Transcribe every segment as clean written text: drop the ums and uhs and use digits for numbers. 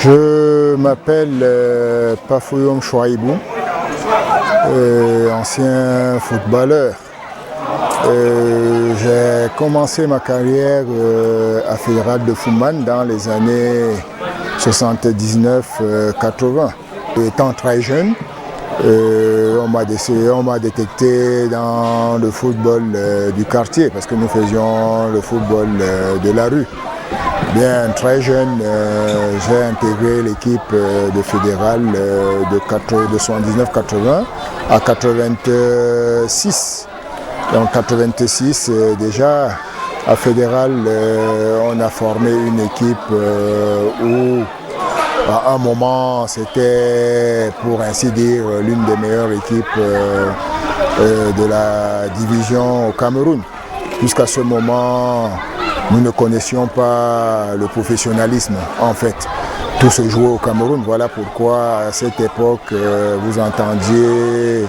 Je m'appelle Pafouyom Chouaïbou, ancien footballeur. J'ai commencé ma carrière à Fédéral de Fouman dans les années 79-80. Étant très jeune, on m'a détecté dans le football du quartier parce que nous faisions le football de la rue. Bien très jeune, j'ai intégré l'équipe de Fédéral de 79-80 à 86. Donc 86, déjà à Fédéral, on a formé une équipe où à un moment c'était pour ainsi dire l'une des meilleures équipes de la division au Cameroun. Jusqu'à ce moment, nous ne connaissions pas le professionnalisme en fait. Tout se jouait au Cameroun, voilà pourquoi à cette époque vous entendiez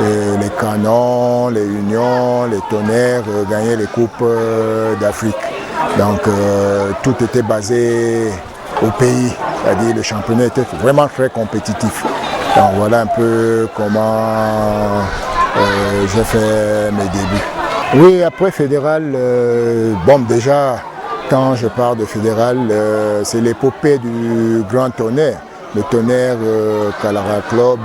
les Canons, les Unions, les Tonnerres gagner les coupes d'Afrique. Donc tout était basé au pays, c'est-à-dire le championnat était vraiment très compétitif. Donc voilà un peu comment j'ai fait mes débuts. Oui, après Fédéral, bon déjà, quand je parle de Fédéral, c'est l'épopée du Grand Tonnerre, le Tonnerre Calara Club,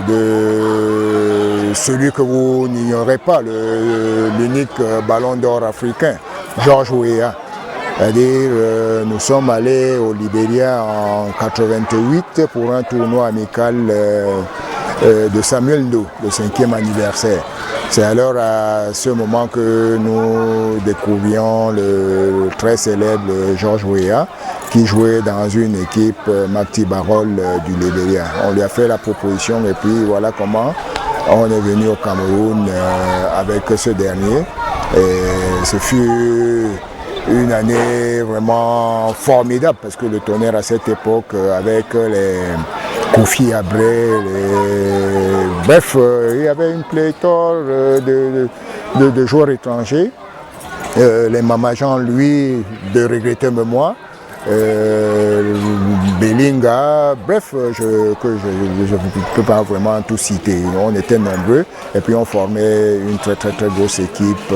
de celui que vous n'ignorez pas, l'unique ballon d'or africain, George Weah. C'est-à-dire, nous sommes allés au Libéria en 88 pour un tournoi amical de Samuel Ndou, le 5e anniversaire. C'est alors à ce moment que nous découvrions le très célèbre George Weah qui jouait dans une équipe Macti Barol du Libéria. On lui a fait la proposition et puis voilà comment on est venu au Cameroun avec ce dernier. Et ce fut une année vraiment formidable parce que le Tonnerre à cette époque avec les Kofi Abré, bref, il y avait une pléthore de joueurs étrangers. Les Mamajan, lui, de regretter mémoire. Belinga, bref, je ne peux pas vraiment tout citer. On était nombreux et puis on formait une très grosse équipe,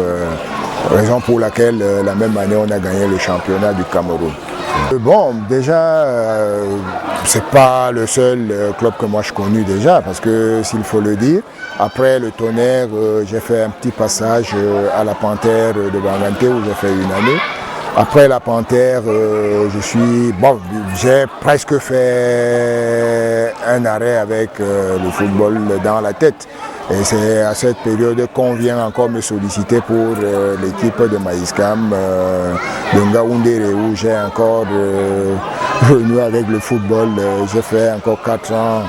raison pour laquelle la même année on a gagné le championnat du Cameroun. Bon, déjà, c'est pas le seul club que moi je connais déjà, parce que s'il faut le dire, après le Tonnerre, j'ai fait un petit passage à la Panthère de Bangante où j'ai fait une année. Après la Panthère, j'ai presque fait un arrêt avec le football dans la tête. Et c'est à cette période qu'on vient encore me solliciter pour l'équipe de Maïskam, de Ngaoundéré, où j'ai encore renoué avec le football. J'ai fait encore 4 ans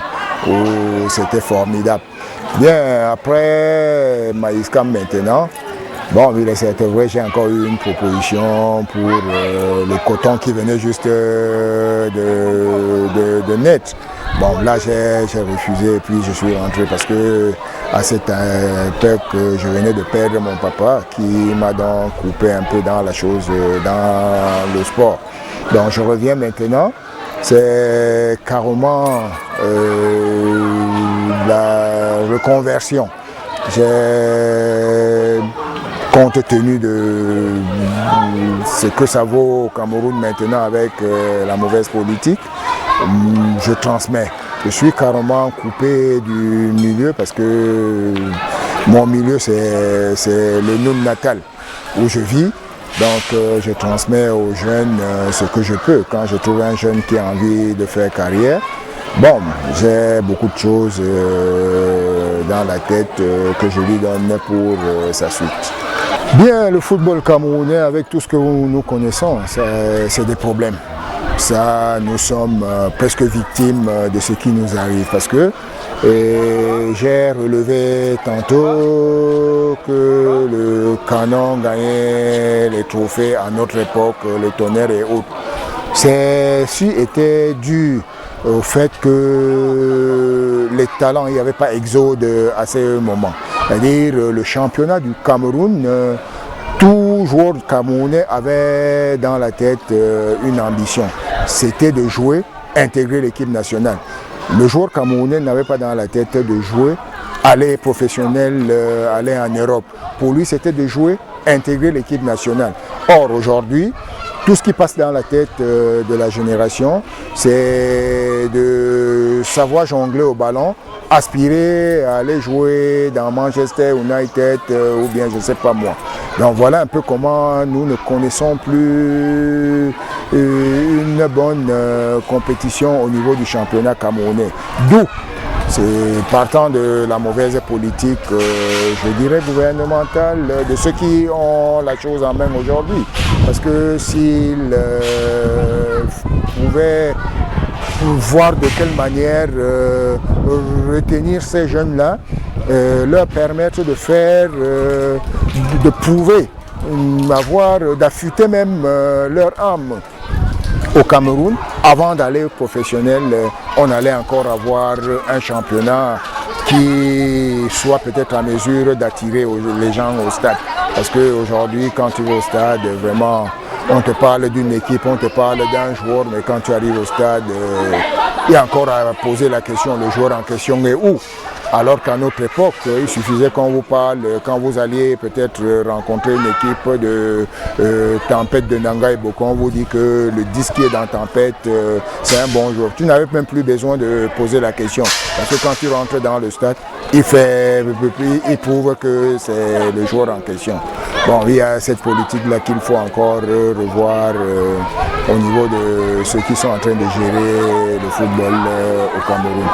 où c'était formidable. Bien, après Maïskam maintenant, bon, c'est vrai, j'ai encore eu une proposition pour le coton qui venait juste de naître. Bon, là, j'ai refusé et puis je suis rentré parce que à cette époque, je venais de perdre mon papa qui m'a donc coupé un peu dans la chose, dans le sport. Donc, je reviens maintenant. C'est carrément la reconversion. Compte tenu de ce que ça vaut au Cameroun maintenant avec la mauvaise politique, je transmets. Je suis carrément coupé du milieu parce que mon milieu c'est le Noun natal où je vis. Donc je transmets aux jeunes ce que je peux. Quand je trouve un jeune qui a envie de faire carrière, bon, j'ai beaucoup de choses dans la tête que je lui donne pour sa suite. Bien, le football camerounais, avec tout ce que nous connaissons, c'est des problèmes. Ça, nous sommes presque victimes de ce qui nous arrive parce que j'ai relevé tantôt que le Canon gagnait les trophées à notre époque, le Tonnerre et autres. Ceci était dû au fait que les talents, il n'y avait pas exode à ce moment. C'est-à-dire le championnat du Cameroun, tout joueur camerounais avait dans la tête une ambition. c'était de jouer, intégrer l'équipe nationale. Le joueur camerounais n'avait pas dans la tête de jouer, aller professionnel, aller en Europe. Pour lui, c'était de jouer, intégrer l'équipe nationale. Or, aujourd'hui, tout ce qui passe dans la tête de la génération, c'est de savoir jongler au ballon, aspirer à aller jouer dans Manchester United ou bien je ne sais pas moi. Donc voilà un peu comment nous ne connaissons plus une bonne compétition au niveau du championnat camerounais. D'où, c'est partant de la mauvaise politique, je dirais gouvernementale, de ceux qui ont la chose en main aujourd'hui. Parce que s'ils pouvaient voir de quelle manière retenir ces jeunes-là, leur permettre de faire, de prouver, d'affûter même leur âme au Cameroun. Avant d'aller professionnel, on allait encore avoir un championnat qui soit peut-être en mesure d'attirer les gens au stade. Parce qu'aujourd'hui, quand tu vas au stade, vraiment, on te parle d'une équipe, on te parle d'un joueur, mais quand tu arrives au stade, il y a encore à poser la question, le joueur en question est où? Alors qu'à notre époque, il suffisait qu'on vous parle, quand vous alliez peut-être rencontrer une équipe de Tempête de Nanga et Boko, on vous dit que le 10 qui est dans Tempête, c'est un bon joueur. Tu n'avais même plus besoin de poser la question. Parce que quand tu rentres dans le stade, il prouve que c'est le joueur en question. Bon, il y a cette politique-là qu'il faut encore revoir au niveau de ceux qui sont en train de gérer le football au Cameroun.